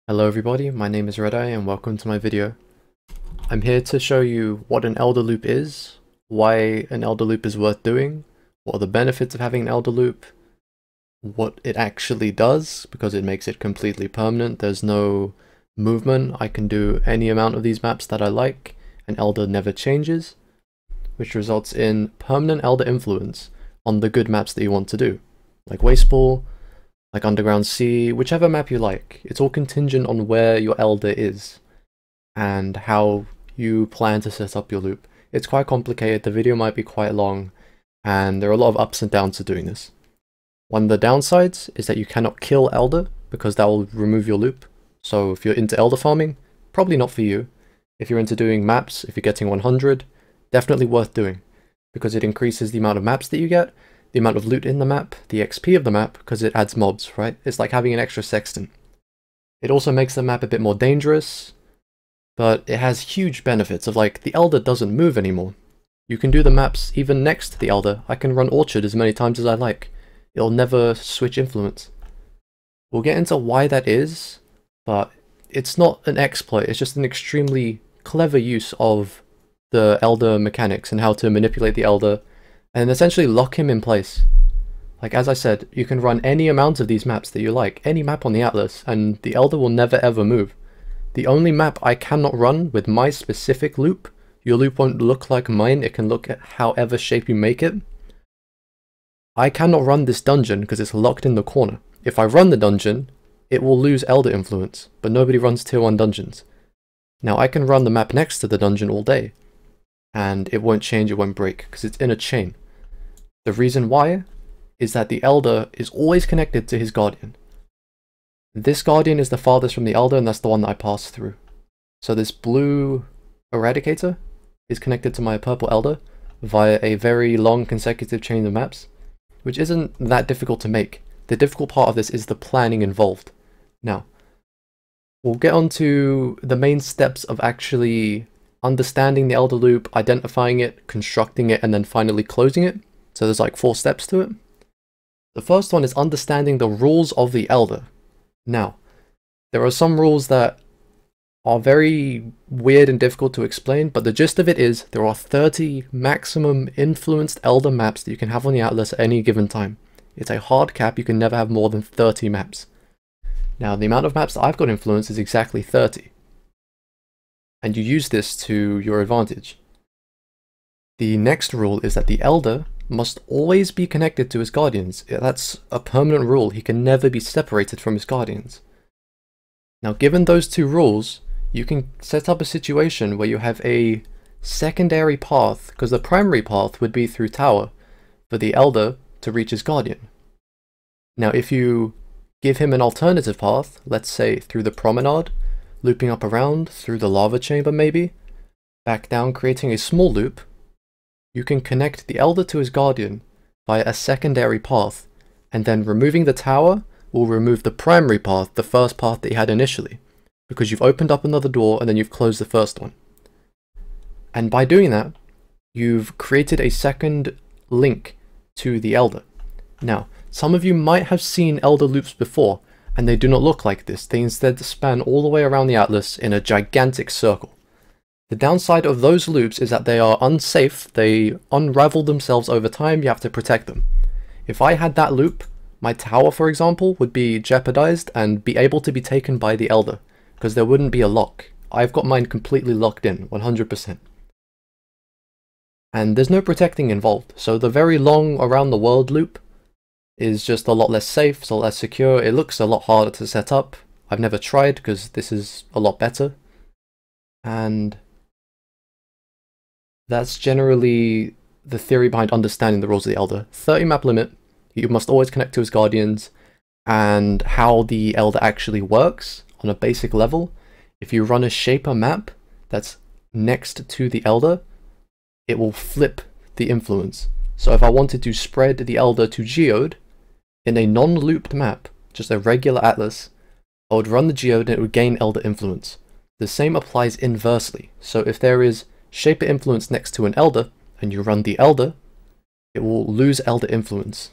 Hello everybody, my name is Redeye and welcome to my video. I'm here to show you what an elder loop is, why an elder loop is worth doing, what are the benefits of having an elder loop, what it actually does, because it makes it completely permanent. There's no movement. I can do any amount of these maps that I like, and elder never changes, which results in permanent elder influence on the good maps that you want to do, like Wasteball, like Underground Sea, whichever map you like. It's all contingent on where your elder is and how you plan to set up your loop. It's quite complicated, the video might be quite long, and there are a lot of ups and downs to doing this. One of the downsides is that you cannot kill elder, because that will remove your loop. So if you're into elder farming, probably not for you. If you're into doing maps, if you're getting 100, definitely worth doing, because it increases the amount of maps that you get, the amount of loot in the map, the XP of the map, because it adds mobs, right? It's like having an extra sexton. It also makes the map a bit more dangerous, but it has huge benefits of, like, the elder doesn't move anymore. You can do the maps even next to the elder. I can run Orchard as many times as I like. It'll never switch influence. We'll get into why that is, but it's not an exploit, it's just an extremely clever use of the elder mechanics and how to manipulate the elder and essentially lock him in place. Like, as I said, you can run any amount of these maps that you like, any map on the atlas, and the elder will never ever move. The only map I cannot run with my specific loop, your loop won't look like mine, it can look at however shape you make it. I cannot run this dungeon because it's locked in the corner. If I run the dungeon, it will lose elder influence, but nobody runs tier 1 dungeons. Now I can run the map next to the dungeon all day, and it won't change, it won't break, because it's in a chain. The reason why is that the elder is always connected to his guardian. This guardian is the farthest from the elder, and that's the one that I pass through. So this blue eradicator is connected to my purple elder via a very long consecutive chain of maps, which isn't that difficult to make. The difficult part of this is the planning involved. Now, we'll get on to the main steps of actually understanding the elder loop, identifying it, constructing it, and then finally closing it. So there's like 4 steps to it. The first one is understanding the rules of the elder. Now, there are some rules that are very weird and difficult to explain, but the gist of it is there are 30 maximum influenced elder maps that you can have on the atlas at any given time. It's a hard cap, you can never have more than 30 maps. Now, the amount of maps that I've got influenced is exactly 30. And you use this to your advantage. The next rule is that the elder must always be connected to his guardians. That's a permanent rule, he can never be separated from his guardians. Now, given those 2 rules, you can set up a situation where you have a secondary path, because the primary path would be through tower, for the elder to reach his guardian. Now, if you give him an alternative path, let's say through the promenade, looping up around, through the lava chamber maybe, back down, creating a small loop, you can connect the elder to his guardian via a secondary path, and then removing the tower will remove the primary path, the first path that you had initially, because you've opened up another door and then you've closed the first one. And by doing that, you've created a second link to the elder. Now, some of you might have seen elder loops before, and they do not look like this. They instead span all the way around the atlas in a gigantic circle. The downside of those loops is that they are unsafe, they unravel themselves over time, you have to protect them. If I had that loop, my tower, for example, would be jeopardized and be able to be taken by the elder, because there wouldn't be a lock. I've got mine completely locked in, 100%. And there's no protecting involved, so the very long around the world loop is just a lot less safe, it's a lot less secure, it looks a lot harder to set up. I've never tried, because this is a lot better. And that's generally the theory behind understanding the rules of the elder. 30 map limit, you must always connect to his guardians, and how the elder actually works on a basic level. If you run a shaper map that's next to the elder, it will flip the influence. So if I wanted to spread the elder to geode in a non-looped map, just a regular atlas, I would run the geode and it would gain elder influence. The same applies inversely. So if there is shaper influence next to an elder, and you run the elder, it will lose elder influence.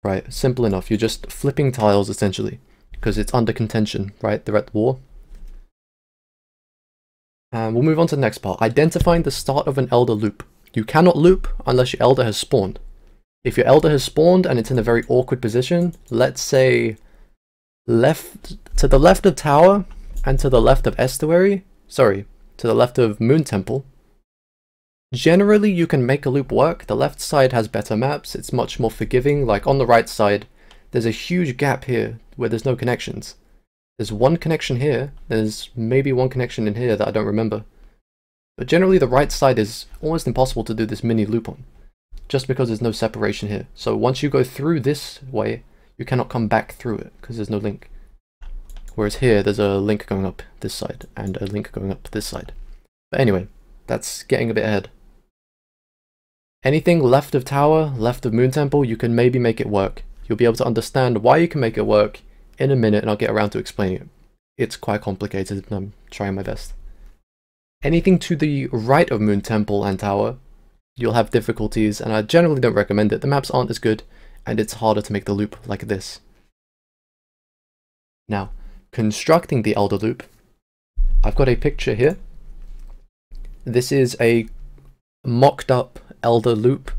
Right, simple enough, you're just flipping tiles essentially. because it's under contention, right? They're at war. And we'll move on to the next part. Identifying the start of an Elder loop. You cannot loop unless your Elder has spawned. If your Elder has spawned and it's in a very awkward position, let's say to the left of Tower and to the left of Estuary, sorry, to the left of Moon Temple, generally you can make a loop work. The left side has better maps, it's much more forgiving. Like on the right side, there's a huge gap here where there's no connections. There's one connection here, there's maybe one connection in here that I don't remember. But generally the right side is almost impossible to do this mini loop on, just because there's no separation here. So once you go through this way, you cannot come back through it, because there's no link. Whereas here, there's a link going up this side, and a link going up this side. But anyway, that's getting a bit ahead. Anything left of Tower, left of Moon Temple, you can maybe make it work. You'll be able to understand why you can make it work in a minute, and I'll get around to explaining it. It's quite complicated, and I'm trying my best. Anything to the right of Moon Temple and Tower, you'll have difficulties, and I generally don't recommend it. The maps aren't as good, and it's harder to make the loop like this. Now, constructing the Elder loop, I've got a picture here. This is a mocked up Elder loop,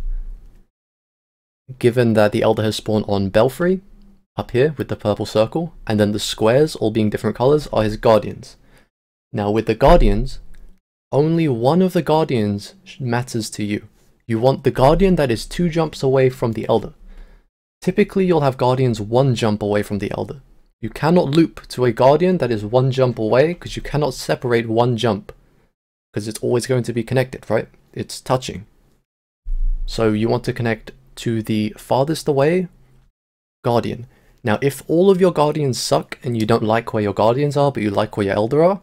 given that the Elder has spawned on Belfry, up here with the purple circle, and then the squares, all being different colors, are his guardians. Now with the guardians, only one of the guardians matters to you. You want the guardian that is 2 jumps away from the Elder. Typically you'll have guardians 1 jump away from the Elder. You cannot loop to a guardian that is 1 jump away, because you cannot separate 1 jump, because it's always going to be connected, right? It's touching. So you want to connect to the farthest away guardian. Now if all of your guardians suck and you don't like where your guardians are but you like where your Elder are,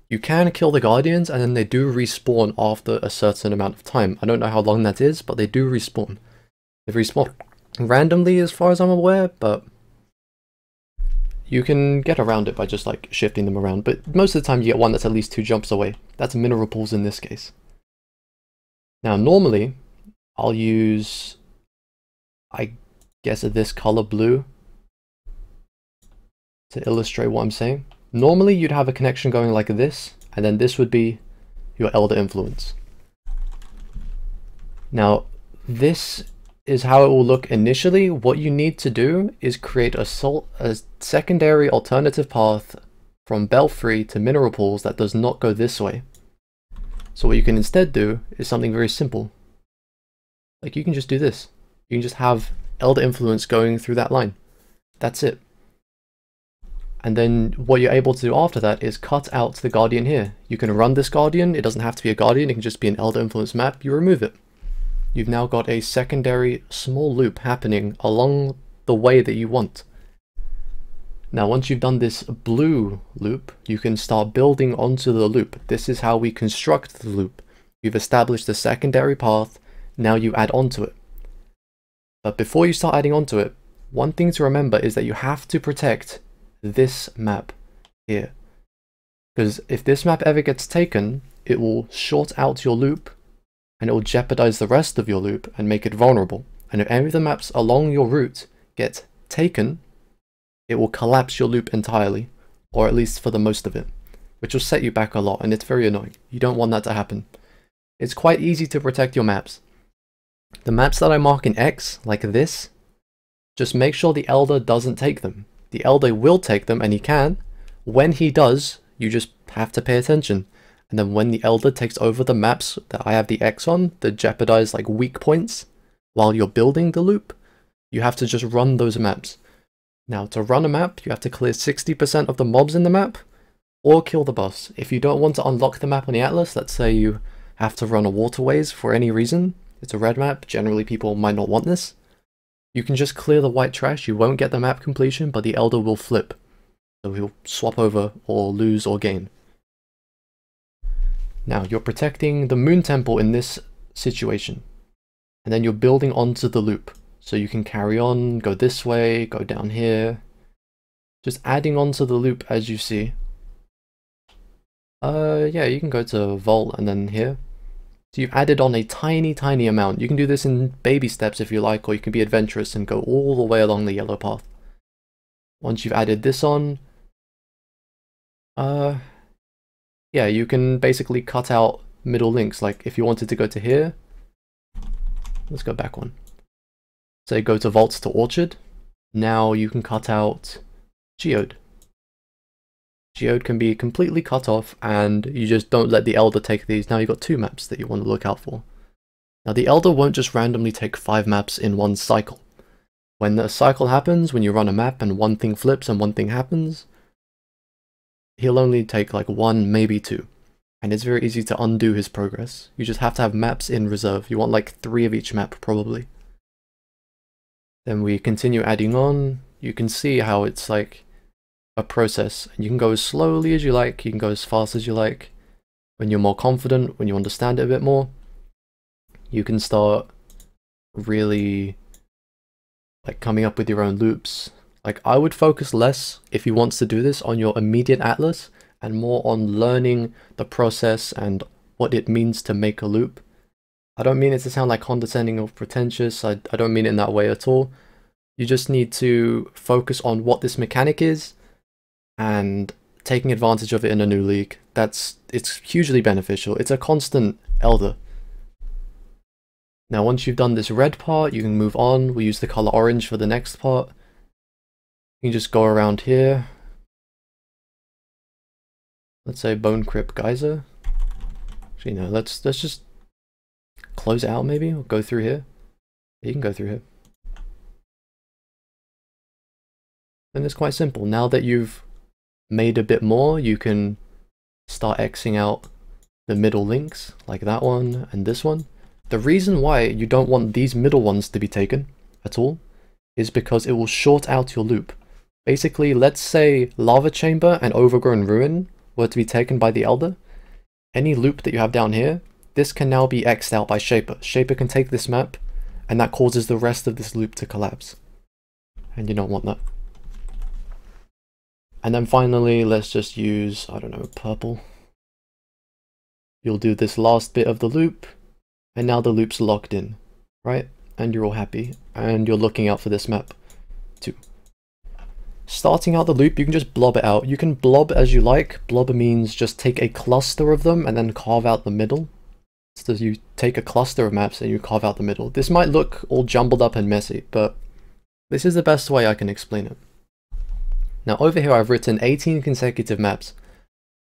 you can kill the guardians and then they do respawn after a certain amount of time. I don't know how long that is, but they do respawn. They respawn randomly as far as I'm aware, but you can get around it by just like shifting them around. But most of the time you get one that's at least 2 jumps away. That's mineral pools in this case. Now normally I'll use, I guess, this color blue to illustrate what I'm saying. Normally you'd have a connection going like this, and then this would be your Elder influence. Now this is how it will look initially. What you need to do is create a secondary alternative path from Belfry to mineral pools that does not go this way. So what you can instead do is something very simple. Like you can just do this. You can just have Elder influence going through that line. That's it. And then what you're able to do after that is cut out the guardian here. You can run this guardian. It doesn't have to be a guardian. It can just be an Elder influence map. You remove it. You've now got a secondary small loop happening along the way that you want. Now once you've done this blue loop, you can start building onto the loop. This is how we construct the loop. You've established the secondary path. Now you add onto it. But before you start adding onto it, one thing to remember is that you have to protect this map here, because if this map ever gets taken, it will short out your loop and it will jeopardize the rest of your loop and make it vulnerable. And if any of the maps along your route get taken, it will collapse your loop entirely, or at least for the most of it, which will set you back a lot, and it's very annoying. You don't want that to happen. It's quite easy to protect your maps. The maps that I mark in X, like this, just make sure the Elder doesn't take them. The Elder will take them, and he can. When he does, you just have to pay attention. And then when the Elder takes over the maps that I have the X on, that jeopardize like weak points while you're building the loop, you have to just run those maps. Now to run a map, you have to clear 60% of the mobs in the map, or kill the boss. If you don't want to unlock the map on the Atlas, let's say you have to run a waterways for any reason, it's a red map, generally people might not want this, you can just clear the white trash. You won't get the map completion, but the Elder will flip. So he'll swap over or lose or gain. Now you're protecting the Moon Temple in this situation. And then you're building onto the loop. So you can carry on, go this way, go down here. Just adding onto the loop as you see. Yeah, you can go to Vault and then here. So you've added on a tiny amount. You can do this in baby steps if you like, or you can be adventurous and go all the way along the yellow path. Once you've added this on, yeah, you can basically cut out middle links. Like if you wanted to go to here, let's go back one. Say go to Vaults to Orchard. Now you can cut out Geode. Geode can be completely cut off, and you just don't let the Elder take these. Now you've got 2 maps that you want to look out for. Now the Elder won't just randomly take 5 maps in one cycle. When the cycle happens, when you run a map and one thing flips and one thing happens, he'll only take like 1, maybe 2. And it's very easy to undo his progress. You just have to have maps in reserve. You want like 3 of each map probably. Then we continue adding on. You can see how it's like a process, and you can go as slowly as you like, you can go as fast as you like. When you're more confident, when you understand it a bit more, you can start really like coming up with your own loops. Like I would focus less, if you want to do this, on your immediate atlas and more on learning the process and what it means to make a loop. I don't mean it to sound like condescending or pretentious, I don't mean it in that way at all. You just need to focus on what this mechanic is and taking advantage of it in a new league. It's hugely beneficial. It's a constant Elder. Now once you've done this red part, you can move on. We'll use the color orange for the next part. You can just go around here. Let's say Bone Crypt Geyser. Actually no, let's just close it out maybe, or go through here. You can go through here. And it's quite simple. Now that you've made a bit more, you can start Xing out the middle links, like that one and this one. The reason why you don't want these middle ones to be taken at all is because it will short out your loop. Basically, let's say Lava Chamber and Overgrown Ruin were to be taken by the Elder. Any loop that you have down here, this can now be X'd out by Shaper. Shaper can take this map, and that causes the rest of this loop to collapse. And you don't want that. And then finally, let's just use, I don't know, purple. You'll do this last bit of the loop, and now the loop's locked in, right? And you're all happy, and you're looking out for this map too. Starting out the loop, you can just blob it out. You can blob as you like. Blob means just take a cluster of them and then carve out the middle. So you take a cluster of maps and you carve out the middle. This might look all jumbled up and messy, but this is the best way I can explain it. Now over here I've written 18 consecutive maps.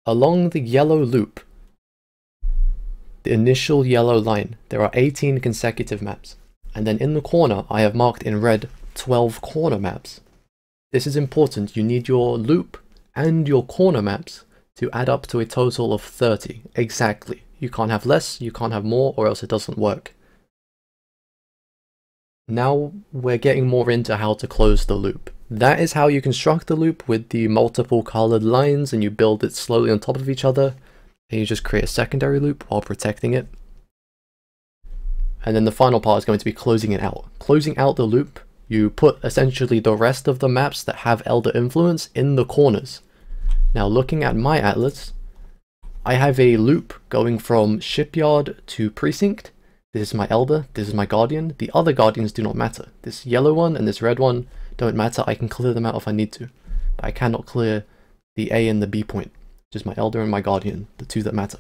Along the yellow loop, the initial yellow line, there are 18 consecutive maps. And then in the corner, I have marked in red 12 corner maps. This is important. You need your loop and your corner maps to add up to a total of 30. Exactly. You can't have less, you can't have more, or else it doesn't work. Now we're getting more into how to close the loop. That is how you construct the loop with the multiple colored lines, and you build it slowly on top of each other. And you just create a secondary loop while protecting it. And then the final part is going to be closing it out. Closing out the loop, you put essentially the rest of the maps that have Elder influence in the corners. Now looking at my atlas, I have a loop going from Shipyard to Precinct. This is my Elder, this is my Guardian. The other Guardians do not matter. This yellow one and this red one don't matter. I can clear them out if I need to. But I cannot clear the A and the B point. Just my Elder and my Guardian, the 2 that matter.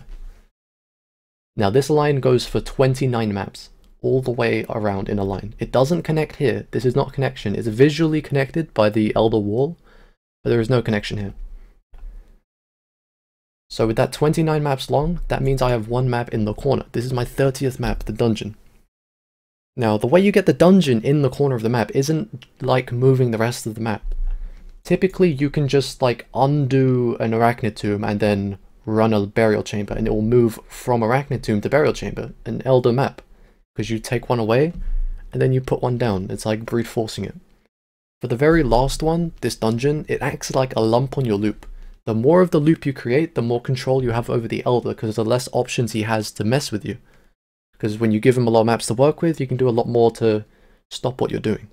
Now this line goes for 29 maps, all the way around in a line. It doesn't connect here. This is not connection. It's visually connected by the Elder wall, but there is no connection here. So with that 29 maps long, that means I have 1 map in the corner. This is my 30th map, the dungeon. Now the way you get the dungeon in the corner of the map isn't like moving the rest of the map. Typically you can just like undo an Arachnid Tomb and then run a Burial Chamber, and it will move from Arachnid Tomb to Burial Chamber, an Elder map. Because you take one away, and then you put one down. It's like brute forcing it. For the very last one, this dungeon, it acts like a lump on your loop. The more of the loop you create, the more control you have over the Elder, because the less options he has to mess with you. Because when you give him a lot of maps to work with, you can do a lot more to stop what you're doing.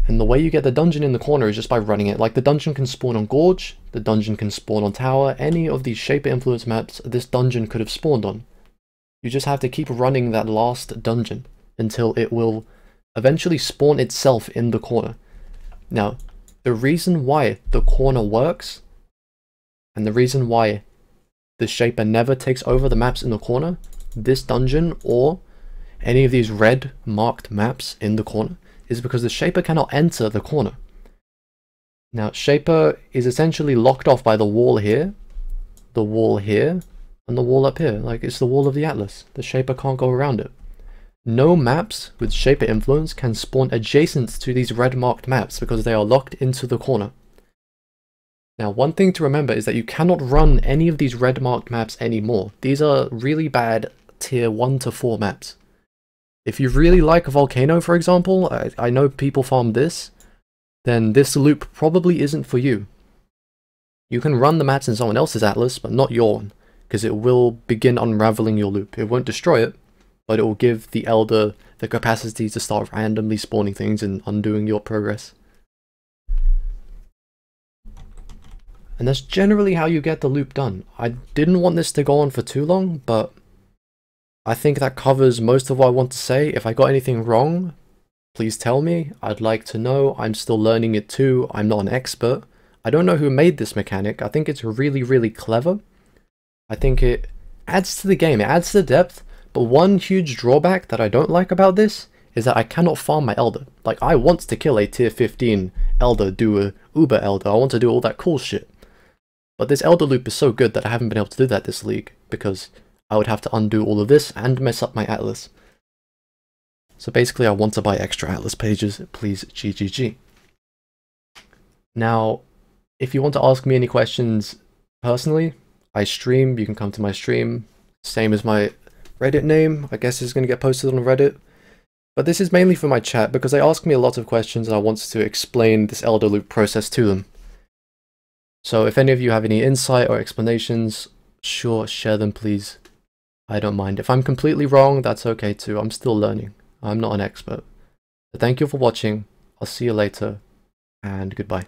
And the way you get the dungeon in the corner is just by running it. Like the dungeon can spawn on Gorge, the dungeon can spawn on Tower, any of these Shaper influence maps this dungeon could have spawned on. You just have to keep running that last dungeon until it will eventually spawn itself in the corner. Now, the reason why the corner works, and the reason why the shaper never takes over the maps in the corner, this dungeon or any of these red marked maps in the corner, is because the shaper cannot enter the corner. Now, shaper is essentially locked off by the wall here, and the wall up here. Like, it's the wall of the Atlas. The shaper can't go around it. No maps with shaper influence can spawn adjacent to these red marked maps because they are locked into the corner. Now, one thing to remember is that you cannot run any of these red marked maps anymore. These are really bad tier 1 to 4 maps. If you really like a volcano, for example, I know people farm this, then this loop probably isn't for you. You can run the maps in someone else's Atlas, but not your one, because it will begin unraveling your loop. It won't destroy it, but it will give the Elder the capacity to start randomly spawning things and undoing your progress. And that's generally how you get the loop done. I didn't want this to go on for too long, but I think that covers most of what I want to say. If I got anything wrong, please tell me. I'd like to know. I'm still learning it too. I'm not an expert. I don't know who made this mechanic. I think it's really, really clever. I think it adds to the game. It adds to the depth. But one huge drawback that I don't like about this is that I cannot farm my Elder. Like, I want to kill a tier 15 Elder, do a Uber Elder. I want to do all that cool shit. But this Elder loop is so good that I haven't been able to do that this league, because I would have to undo all of this and mess up my Atlas. So basically I want to buy extra Atlas pages, please GGG. Now, if you want to ask me any questions personally, I stream, you can come to my stream, same as my Reddit name, I guess it's going to get posted on Reddit. But this is mainly for my chat, because they ask me a lot of questions and I want to explain this Elder loop process to them. So if any of you have any insight or explanations, sure, share them please. I don't mind. If I'm completely wrong, that's okay too. I'm still learning. I'm not an expert. But thank you for watching. I'll see you later, and goodbye.